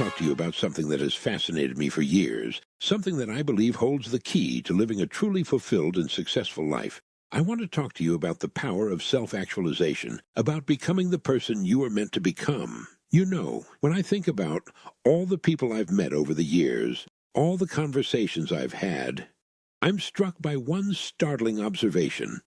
talk to you about something that has fascinated me for years, something that I believe holds the key to living a truly fulfilled and successful life. I want to talk to you about the power of self-actualization, about becoming the person you are meant to become. You know, when I think about all the people I've met over the years, all the conversations I've had, I'm struck by one startling observation.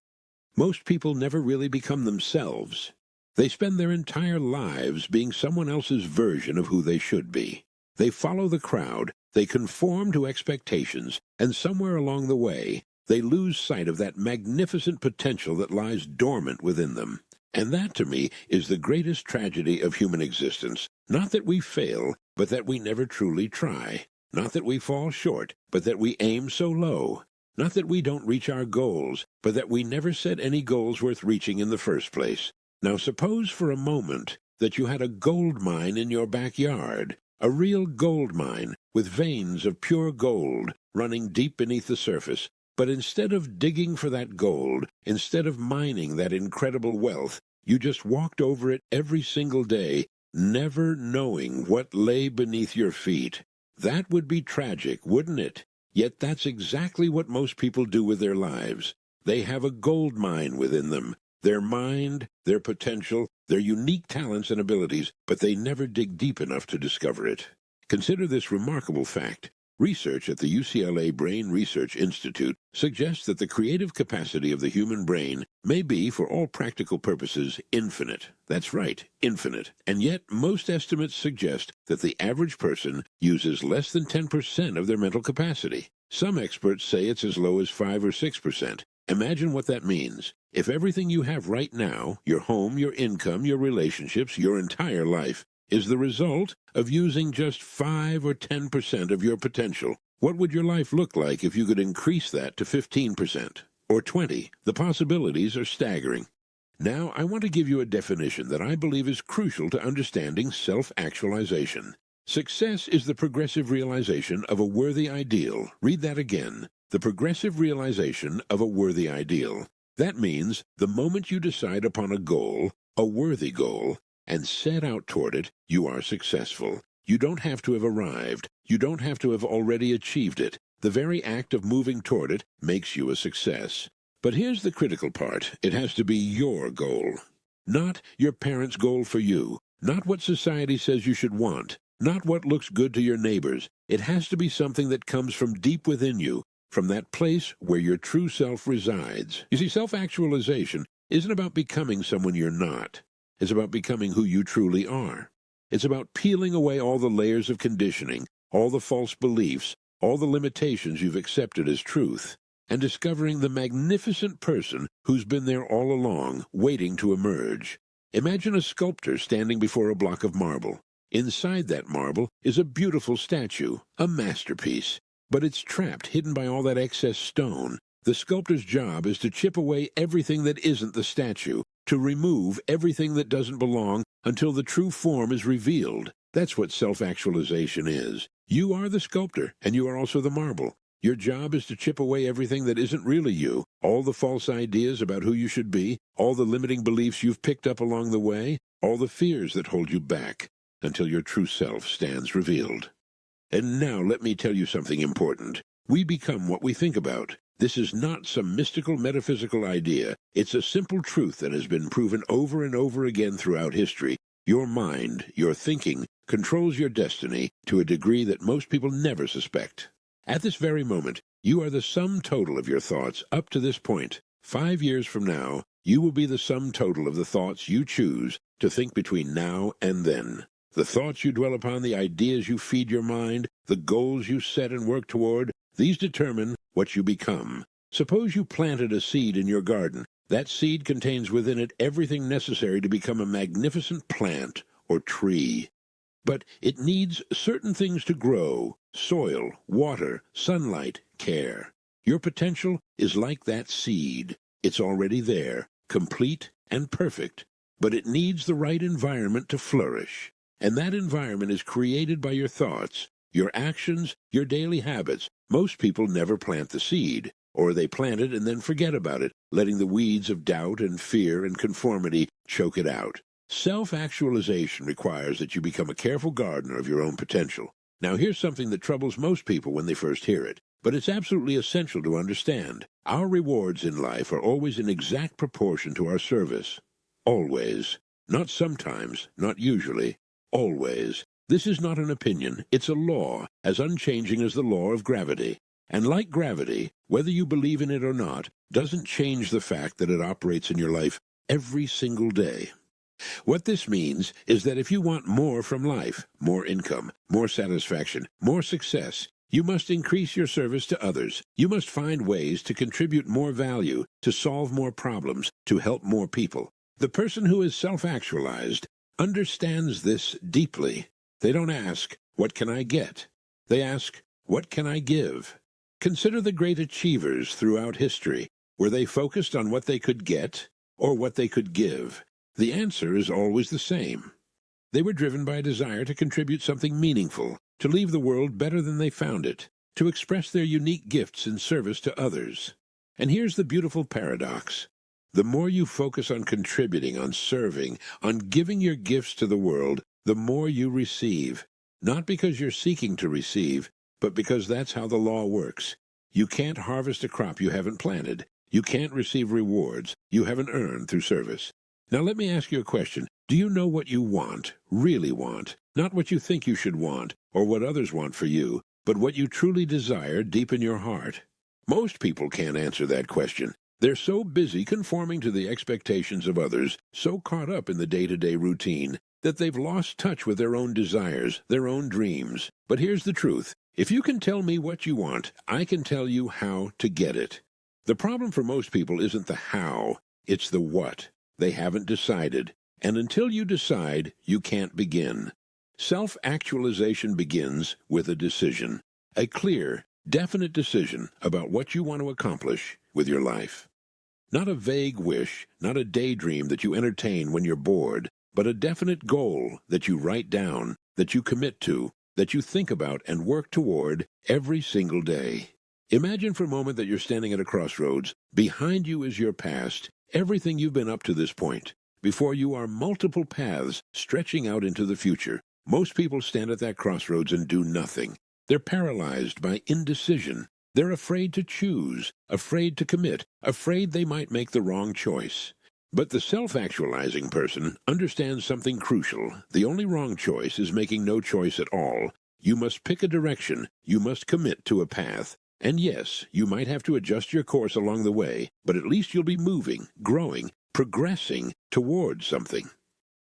Most people never really become themselves. They spend their entire lives being someone else's version of who they should be. They follow the crowd, they conform to expectations, and somewhere along the way, they lose sight of that magnificent potential that lies dormant within them. And that, to me, is the greatest tragedy of human existence. Not that we fail, but that we never truly try. Not that we fall short, but that we aim so low. Not that we don't reach our goals, but that we never set any goals worth reaching in the first place. Now suppose for a moment that you had a gold mine in your backyard, a real gold mine with veins of pure gold running deep beneath the surface. But instead of digging for that gold, instead of mining that incredible wealth, you just walked over it every single day, never knowing what lay beneath your feet. That would be tragic, wouldn't it? Yet that's exactly what most people do with their lives. They have a gold mine within them, their mind, their potential, their unique talents and abilities, but they never dig deep enough to discover it. Consider this remarkable fact. Research at the UCLA Brain Research Institute suggests that the creative capacity of the human brain may be, for all practical purposes, infinite. That's right, infinite. And yet, most estimates suggest that the average person uses less than 10% of their mental capacity. Some experts say it's as low as 5 or 6%. Imagine what that means. If everything you have right now, your home, your income, your relationships, your entire life, is the result of using just 5 or 10% of your potential, what would your life look like if you could increase that to 15% or 20%? The possibilities are staggering. Now, I want to give you a definition that I believe is crucial to understanding self-actualization. Success is the progressive realization of a worthy ideal. Read that again. The progressive realization of a worthy ideal. That means the moment you decide upon a goal, a worthy goal, and set out toward it, you are successful. You don't have to have arrived. You don't have to have already achieved it. The very act of moving toward it makes you a success. But here's the critical part. It has to be your goal. Not your parents' goal for you. Not what society says you should want. Not what looks good to your neighbors. It has to be something that comes from deep within you, from that place where your true self resides. You see, self-actualization isn't about becoming someone you're not. It's about becoming who you truly are. It's about peeling away all the layers of conditioning, all the false beliefs, all the limitations you've accepted as truth, and discovering the magnificent person who's been there all along, waiting to emerge. Imagine a sculptor standing before a block of marble. Inside that marble is a beautiful statue, a masterpiece, but it's trapped, hidden by all that excess stone. The sculptor's job is to chip away everything that isn't the statue, to remove everything that doesn't belong until the true form is revealed. That's what self-actualization is. You are the sculptor, and you are also the marble. Your job is to chip away everything that isn't really you, all the false ideas about who you should be, all the limiting beliefs you've picked up along the way, all the fears that hold you back, until your true self stands revealed. And now let me tell you something important. We become what we think about. This is not some mystical metaphysical idea. It's a simple truth that has been proven over and over again throughout history. Your mind, your thinking, controls your destiny to a degree that most people never suspect. At this very moment, you are the sum total of your thoughts up to this point. 5 years from now, you will be the sum total of the thoughts you choose to think between now and then. The thoughts you dwell upon, the ideas you feed your mind, the goals you set and work toward, these determine what you become. Suppose you planted a seed in your garden. That seed contains within it everything necessary to become a magnificent plant or tree. But it needs certain things to grow: soil, water, sunlight, care. Your potential is like that seed. It's already there, complete and perfect, but it needs the right environment to flourish. And that environment is created by your thoughts, your actions, your daily habits. Most people never plant the seed, or they plant it and then forget about it, letting the weeds of doubt and fear and conformity choke it out. Self-actualization requires that you become a careful gardener of your own potential. Now, here's something that troubles most people when they first hear it, but it's absolutely essential to understand. Our rewards in life are always in exact proportion to our service. Always. Not sometimes, not usually. Always. This is not an opinion, it's a law, as unchanging as the law of gravity. And like gravity, whether you believe in it or not, doesn't change the fact that it operates in your life every single day. What this means is that if you want more from life, more income, more satisfaction, more success, you must increase your service to others. You must find ways to contribute more value, to solve more problems, to help more people. The person who is self-actualized understands this deeply. They don't ask, "What can I get?" They ask, "What can I give?" Consider the great achievers throughout history. Were they focused on what they could get or what they could give? The answer is always the same. They were driven by a desire to contribute something meaningful, to leave the world better than they found it, to express their unique gifts in service to others. And here's the beautiful paradox. The more you focus on contributing, on serving, on giving your gifts to the world, the more you receive. Not because you're seeking to receive, but because that's how the law works. You can't harvest a crop you haven't planted. You can't receive rewards you haven't earned through service. Now let me ask you a question. Do you know what you want, really want? Not what you think you should want, or what others want for you, but what you truly desire deep in your heart? Most people can't answer that question. They're so busy conforming to the expectations of others, so caught up in the day-to-day routine, that they've lost touch with their own desires, their own dreams. But here's the truth. If you can tell me what you want, I can tell you how to get it. The problem for most people isn't the how, it's the what. They haven't decided. And until you decide, you can't begin. Self-actualization begins with a decision. A clear, definite decision about what you want to accomplish with your life. Not a vague wish, not a daydream that you entertain when you're bored, but a definite goal that you write down, that you commit to, that you think about and work toward every single day. Imagine for a moment that you're standing at a crossroads. Behind you is your past, everything you've been up to this point. Before you are multiple paths stretching out into the future. Most people stand at that crossroads and do nothing. They're paralyzed by indecision. They're afraid to choose, afraid to commit, afraid they might make the wrong choice. But the self-actualizing person understands something crucial. The only wrong choice is making no choice at all. You must pick a direction. You must commit to a path. And yes, you might have to adjust your course along the way, but at least you'll be moving, growing, progressing towards something.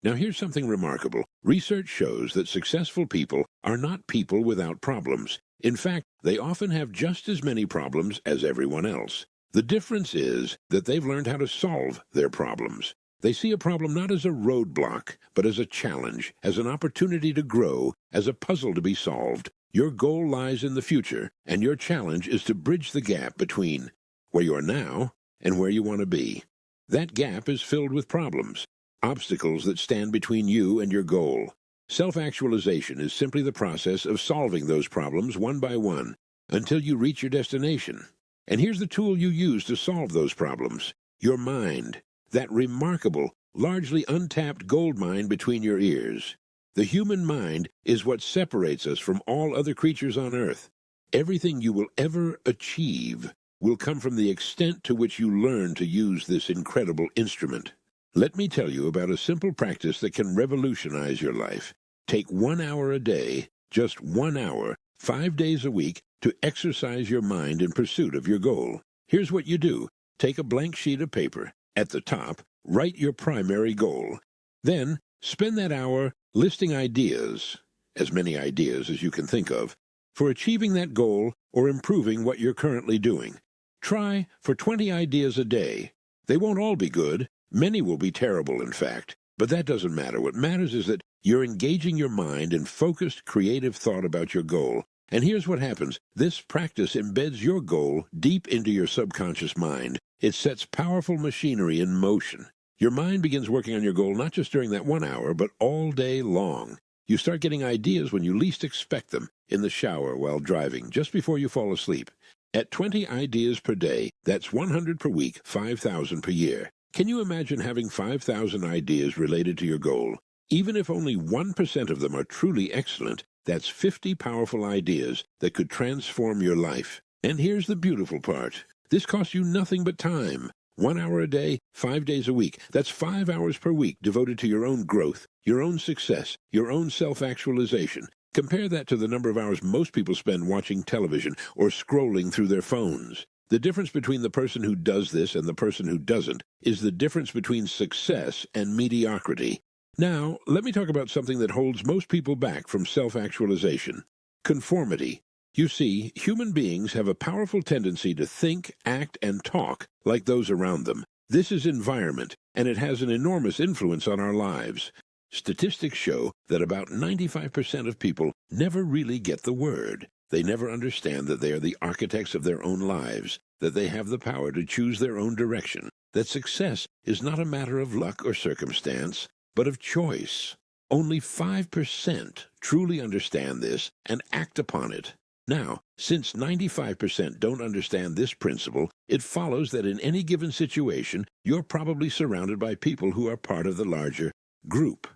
Now here's something remarkable. Research shows that successful people are not people without problems. In fact, they often have just as many problems as everyone else. The difference is that they've learned how to solve their problems. They see a problem not as a roadblock, but as a challenge, as an opportunity to grow, as a puzzle to be solved. Your goal lies in the future, and your challenge is to bridge the gap between where you are now and where you want to be. That gap is filled with problems, obstacles that stand between you and your goal. Self-actualization is simply the process of solving those problems one by one until you reach your destination. And here's the tool you use to solve those problems. Your mind. That remarkable, largely untapped gold mine between your ears. The human mind is what separates us from all other creatures on earth. Everything you will ever achieve will come from the extent to which you learn to use this incredible instrument. Let me tell you about a simple practice that can revolutionize your life. Take 1 hour a day, just 1 hour, 5 days a week, to exercise your mind in pursuit of your goal. Here's what you do. Take a blank sheet of paper. At the top, write your primary goal. Then, spend that hour listing ideas, as many ideas as you can think of, for achieving that goal or improving what you're currently doing. Try for 20 ideas a day. They won't all be good. Many will be terrible, in fact. But that doesn't matter. What matters is that you're engaging your mind in focused, creative thought about your goal. And here's what happens. This practice embeds your goal deep into your subconscious mind. It sets powerful machinery in motion. Your mind begins working on your goal not just during that 1 hour, but all day long. You start getting ideas when you least expect them, in the shower, while driving, just before you fall asleep. At 20 ideas per day, that's 100 per week, 5,000 per year. Can you imagine having 5,000 ideas related to your goal? Even if only 1% of them are truly excellent, that's 50 powerful ideas that could transform your life. And here's the beautiful part. This costs you nothing but time. 1 hour a day, 5 days a week. That's 5 hours per week devoted to your own growth, your own success, your own self-actualization. Compare that to the number of hours most people spend watching television or scrolling through their phones. The difference between the person who does this and the person who doesn't is the difference between success and mediocrity. Now, let me talk about something that holds most people back from self-actualization: conformity. You see, human beings have a powerful tendency to think, act, and talk like those around them. This is environment, and it has an enormous influence on our lives. Statistics show that about 95% of people never really get the word. They never understand that they are the architects of their own lives, that they have the power to choose their own direction, that success is not a matter of luck or circumstance, but of choice. Only 5% truly understand this and act upon it. Now, since 95% don't understand this principle, it follows that in any given situation, you're probably surrounded by people who are part of the larger group.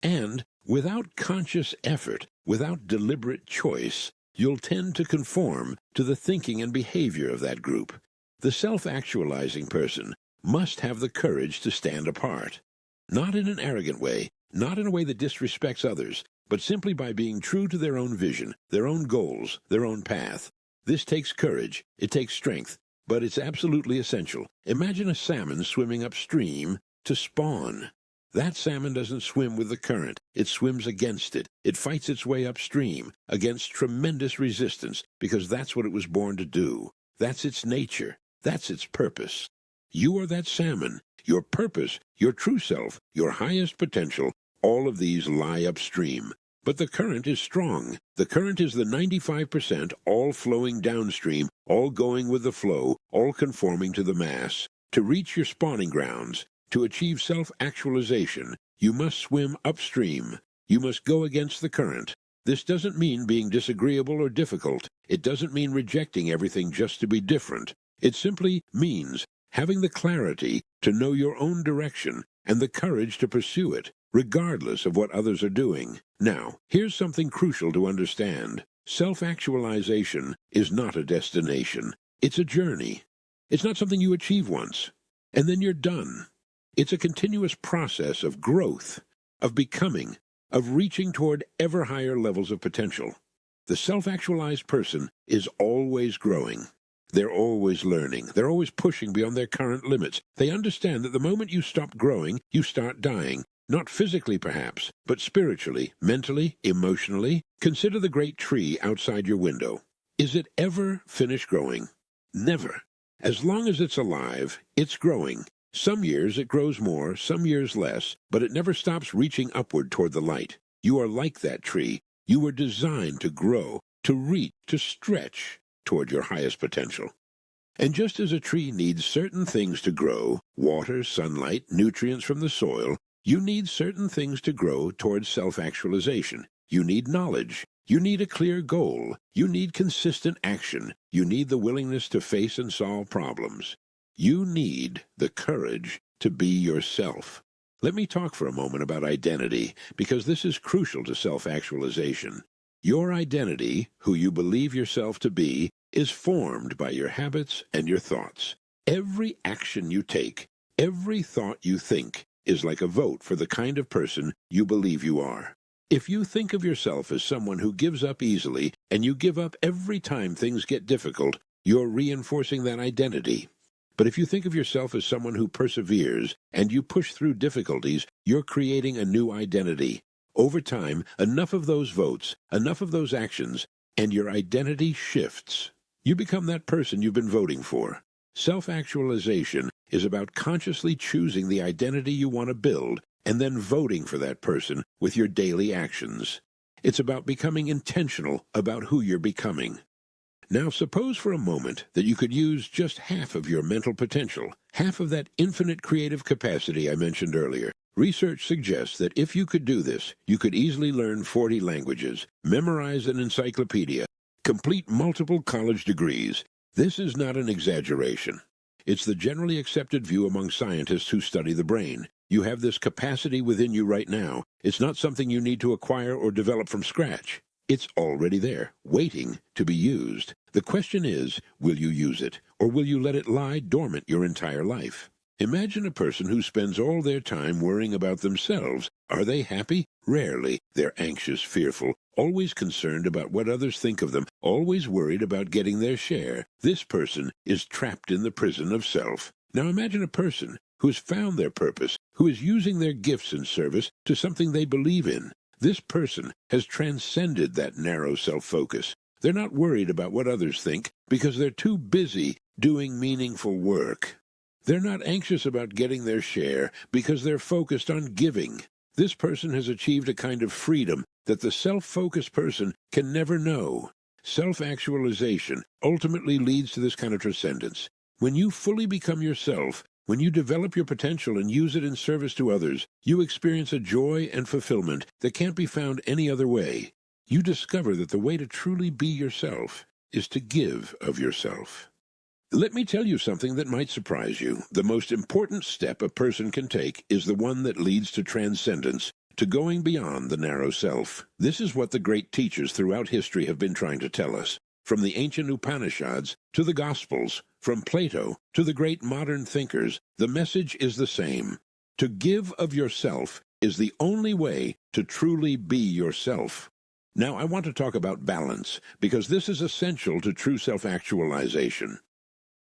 And without conscious effort, without deliberate choice, you'll tend to conform to the thinking and behavior of that group. The self-actualizing person must have the courage to stand apart. Not in an arrogant way, not in a way that disrespects others, but simply by being true to their own vision, their own goals, their own path. This takes courage, it takes strength, but it's absolutely essential. Imagine a salmon swimming upstream to spawn. That salmon doesn't swim with the current, it swims against it. It fights its way upstream, against tremendous resistance, because that's what it was born to do. That's its nature. That's its purpose. You are that salmon. Your purpose, your true self, your highest potential, all of these lie upstream. But the current is strong. The current is the 95%, all flowing downstream, all going with the flow, all conforming to the mass. To reach your spawning grounds, to achieve self-actualization, you must swim upstream. You must go against the current. This doesn't mean being disagreeable or difficult. It doesn't mean rejecting everything just to be different. It simply means having the clarity to know your own direction and the courage to pursue it, regardless of what others are doing. Now, here's something crucial to understand. Self-actualization is not a destination. It's a journey. It's not something you achieve once, and then you're done. It's a continuous process of growth, of becoming, of reaching toward ever higher levels of potential. The self-actualized person is always growing. They're always learning. They're always pushing beyond their current limits. They understand that the moment you stop growing, you start dying. Not physically, perhaps, but spiritually, mentally, emotionally. Consider the great tree outside your window. Is it ever finished growing? Never. As long as it's alive, it's growing. Some years it grows more, some years less, but it never stops reaching upward toward the light. You are like that tree. You were designed to grow, to reach, to stretch toward your highest potential. And just as a tree needs certain things to grow, water, sunlight, nutrients from the soil, you need certain things to grow towards self-actualization. You need knowledge. You need a clear goal. You need consistent action. You need the willingness to face and solve problems. You need the courage to be yourself. Let me talk for a moment about identity, because this is crucial to self-actualization. Your identity, who you believe yourself to be, is formed by your habits and your thoughts. Every action you take, every thought you think, is like a vote for the kind of person you believe you are. If you think of yourself as someone who gives up easily, and you give up every time things get difficult, you're reinforcing that identity. But if you think of yourself as someone who perseveres, and you push through difficulties, you're creating a new identity. Over time, enough of those votes, enough of those actions, and your identity shifts. You become that person you've been voting for. Self-actualization is about consciously choosing the identity you want to build and then voting for that person with your daily actions. It's about becoming intentional about who you're becoming. Now, suppose for a moment that you could use just half of your mental potential, half of that infinite creative capacity I mentioned earlier. Research suggests that if you could do this, you could easily learn 40 languages, memorize an encyclopedia, complete multiple college degrees. This is not an exaggeration. It's the generally accepted view among scientists who study the brain. You have this capacity within you right now. It's not something you need to acquire or develop from scratch. It's already there, waiting to be used. The question is, will you use it, or will you let it lie dormant your entire life? Imagine a person who spends all their time worrying about themselves. Are they happy? Rarely. They're anxious, fearful, always concerned about what others think of them, always worried about getting their share. This person is trapped in the prison of self. Now imagine a person who has found their purpose, who is using their gifts and service to something they believe in. This person has transcended that narrow self-focus. They're not worried about what others think because they're too busy doing meaningful work. They're not anxious about getting their share because they're focused on giving. This person has achieved a kind of freedom that the self-focused person can never know. Self-actualization ultimately leads to this kind of transcendence. When you fully become yourself, when you develop your potential and use it in service to others, you experience a joy and fulfillment that can't be found any other way. You discover that the way to truly be yourself is to give of yourself. Let me tell you something that might surprise you. The most important step a person can take is the one that leads to transcendence, to going beyond the narrow self. This is what the great teachers throughout history have been trying to tell us. From the ancient Upanishads to the Gospels, from Plato to the great modern thinkers, the message is the same. To give of yourself is the only way to truly be yourself. Now, I want to talk about balance, because this is essential to true self-actualization.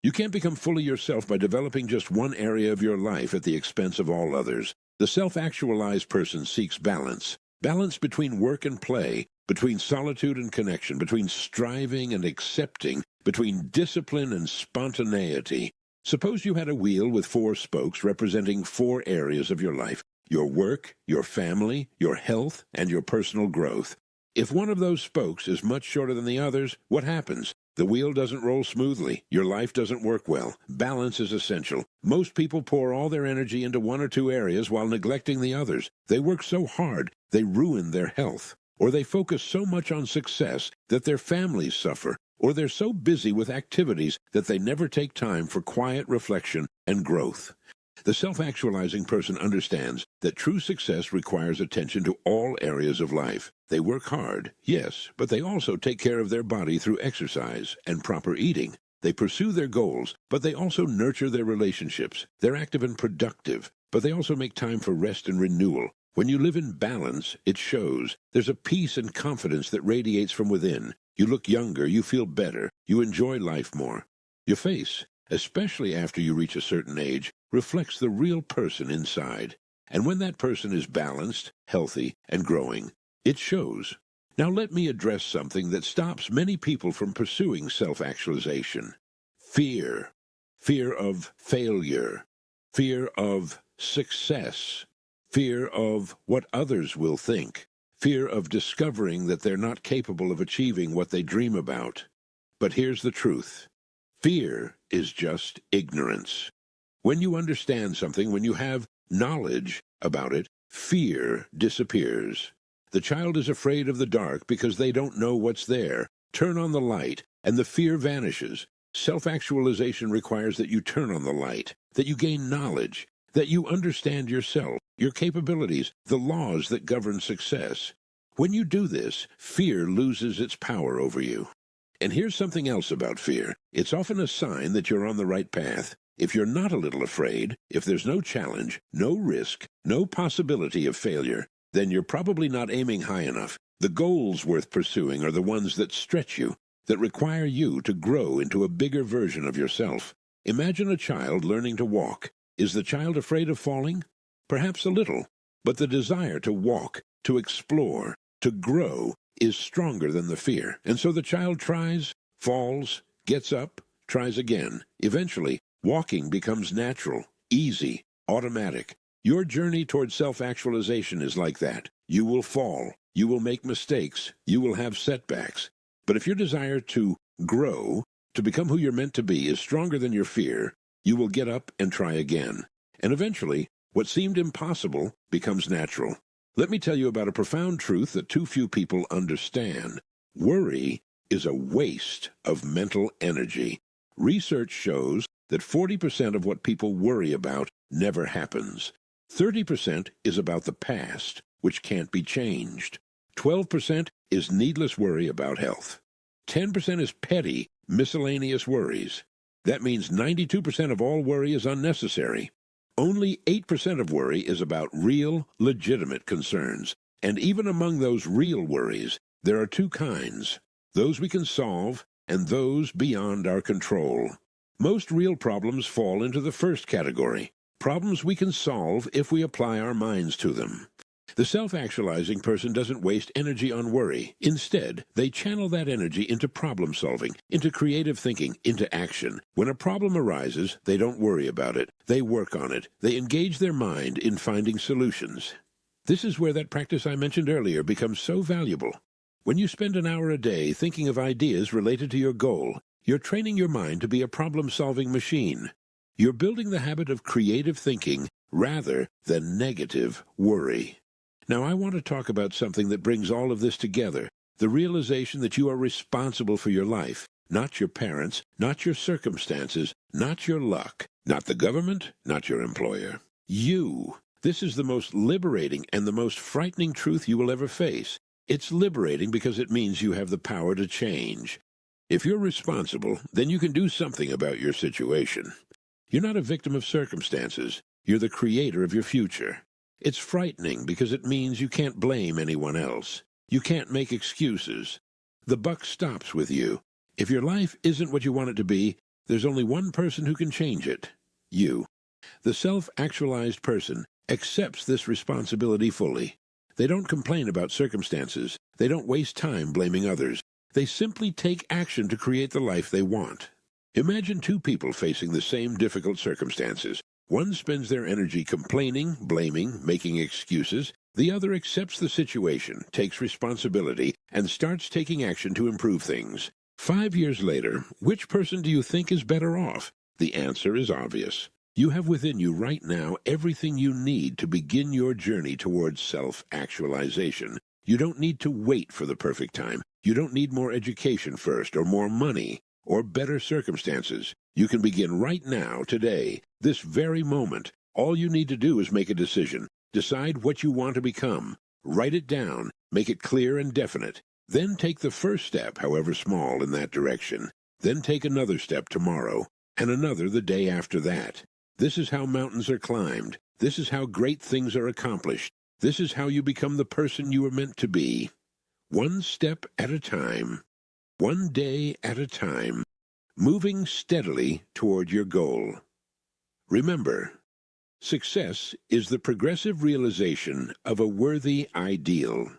You can't become fully yourself by developing just one area of your life at the expense of all others. The self-actualized person seeks balance. Balance between work and play, between solitude and connection, between striving and accepting, between discipline and spontaneity. Suppose you had a wheel with 4 spokes representing 4 areas of your life: your work, your family, your health, and your personal growth. If one of those spokes is much shorter than the others, what happens? The wheel doesn't roll smoothly. Your life doesn't work well. Balance is essential. Most people pour all their energy into 1 or 2 areas while neglecting the others. They work so hard, they ruin their health. Or they focus so much on success that their families suffer. Or they're so busy with activities that they never take time for quiet reflection and growth. The self-actualizing person understands that true success requires attention to all areas of life. They work hard, yes, but they also take care of their body through exercise and proper eating. They pursue their goals, but they also nurture their relationships. They're active and productive, but they also make time for rest and renewal. When you live in balance, it shows. There's a peace and confidence that radiates from within. You look younger, you feel better, you enjoy life more. Your face, especially after you reach a certain age, reflects the real person inside. And when that person is balanced, healthy, and growing, it shows. Now let me address something that stops many people from pursuing self-actualization. Fear. Fear of failure. Fear of success. Fear of what others will think. Fear of discovering that they're not capable of achieving what they dream about. But here's the truth. Fear is just ignorance. When you understand something, when you have knowledge about it, fear disappears. The child is afraid of the dark because they don't know what's there. Turn on the light, and the fear vanishes. Self-actualization requires that you turn on the light, that you gain knowledge, that you understand yourself, your capabilities, the laws that govern success. When you do this, fear loses its power over you. And here's something else about fear. It's often a sign that you're on the right path. If you're not a little afraid, if there's no challenge, no risk, no possibility of failure, then you're probably not aiming high enough. The goals worth pursuing are the ones that stretch you, that require you to grow into a bigger version of yourself. Imagine a child learning to walk. Is the child afraid of falling? Perhaps a little, but the desire to walk, to explore, to grow is stronger than the fear. And so the child tries, falls, gets up, tries again. Eventually, walking becomes natural, easy, automatic. Your journey toward self-actualization is like that. You will fall, you will make mistakes, you will have setbacks. But if your desire to grow, to become who you're meant to be, is stronger than your fear, you will get up and try again. And eventually, what seemed impossible becomes natural. Let me tell you about a profound truth that too few people understand. Worry is a waste of mental energy. Research shows that 40% of what people worry about never happens. 30% is about the past, which can't be changed. 12% is needless worry about health. 10% is petty, miscellaneous worries. That means 92% of all worry is unnecessary. Only 8% of worry is about real, legitimate concerns. And even among those real worries, there are two kinds: those we can solve and those beyond our control. Most real problems fall into the first category, problems we can solve if we apply our minds to them. The self-actualizing person doesn't waste energy on worry. Instead, they channel that energy into problem-solving, into creative thinking, into action. When a problem arises, they don't worry about it. They work on it. They engage their mind in finding solutions. This is where that practice I mentioned earlier becomes so valuable. When you spend an hour a day thinking of ideas related to your goal, you're training your mind to be a problem-solving machine. You're building the habit of creative thinking rather than negative worry. Now, I want to talk about something that brings all of this together, the realization that you are responsible for your life, not your parents, not your circumstances, not your luck, not the government, not your employer. You. This is the most liberating and the most frightening truth you will ever face. It's liberating because it means you have the power to change. If you're responsible, then you can do something about your situation. You're not a victim of circumstances. You're the creator of your future. It's frightening because it means you can't blame anyone else. You can't make excuses. The buck stops with you. If your life isn't what you want it to be, there's only one person who can change it: you. The self-actualized person accepts this responsibility fully. They don't complain about circumstances. They don't waste time blaming others. They simply take action to create the life they want. Imagine two people facing the same difficult circumstances. One spends their energy complaining, blaming, making excuses. The other accepts the situation, takes responsibility, and starts taking action to improve things. 5 years later, which person do you think is better off? The answer is obvious. You have within you right now everything you need to begin your journey towards self-actualization. You don't need to wait for the perfect time. You don't need more education first, or more money, or better circumstances. You can begin right now, today, this very moment. All you need to do is make a decision. Decide what you want to become. Write it down. Make it clear and definite. Then take the first step, however small, in that direction. Then take another step tomorrow, and another the day after that. This is how mountains are climbed. This is how great things are accomplished. This is how you become the person you were meant to be. One step at a time. One day at a time. Moving steadily toward your goal. Remember, success is the progressive realization of a worthy ideal.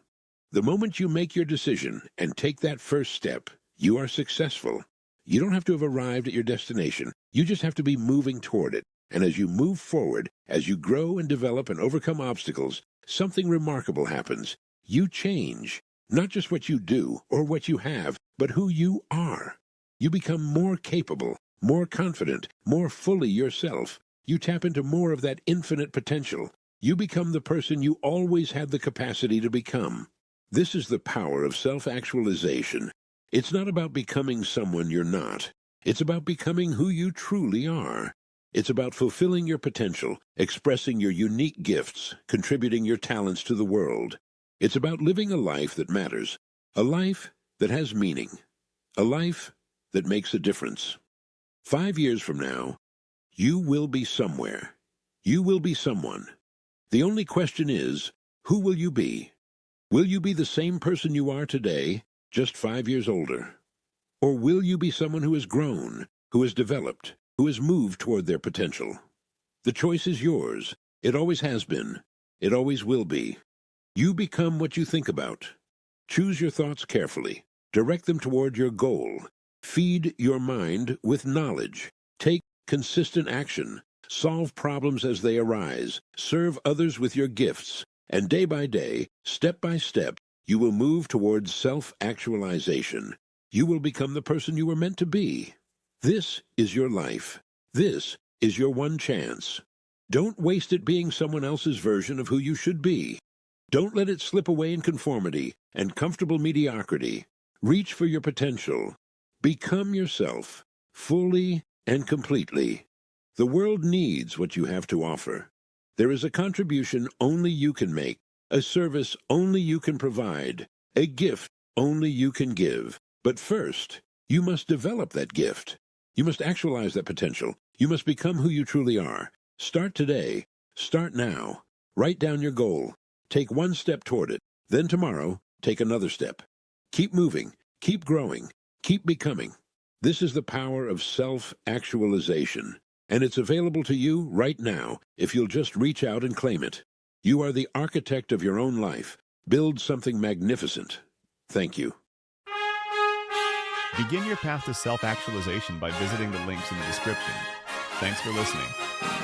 The moment you make your decision and take that first step, you are successful. You don't have to have arrived at your destination. You just have to be moving toward it. And as you move forward, as you grow and develop and overcome obstacles, something remarkable happens. You change. Not just what you do or what you have, but who you are. You become more capable, more confident, more fully yourself. You tap into more of that infinite potential. You become the person you always had the capacity to become. This is the power of self-actualization. It's not about becoming someone you're not. It's about becoming who you truly are. It's about fulfilling your potential, expressing your unique gifts, contributing your talents to the world. It's about living a life that matters, a life that has meaning, a life that makes a difference. 5 years from now, you will be somewhere. You will be someone. The only question is, who will you be? Will you be the same person you are today, just 5 years older? Or will you be someone who has grown, who has developed, who has moved toward their potential? The choice is yours. It always has been. It always will be. You become what you think about. Choose your thoughts carefully. Direct them toward your goal. Feed your mind with knowledge. Take consistent action. Solve problems as they arise. Serve others with your gifts. And day by day, step by step, you will move towards self-actualization. You will become the person you were meant to be. This is your life. This is your one chance. Don't waste it being someone else's version of who you should be. Don't let it slip away in conformity and comfortable mediocrity. Reach for your potential. Become yourself. fully and completely. The world needs what you have to offer. There is a contribution only you can make, a service only you can provide, a gift only you can give. But first, you must develop that gift. You must actualize that potential. You must become who you truly are. Start today. Start now. Write down your goal. Take one step toward it. Then tomorrow, take another step. Keep moving. Keep growing. Keep becoming. This is the power of self-actualization, and it's available to you right now if you'll just reach out and claim it. You are the architect of your own life. Build something magnificent. Thank you. Begin your path to self-actualization by visiting the links in the description. Thanks for listening.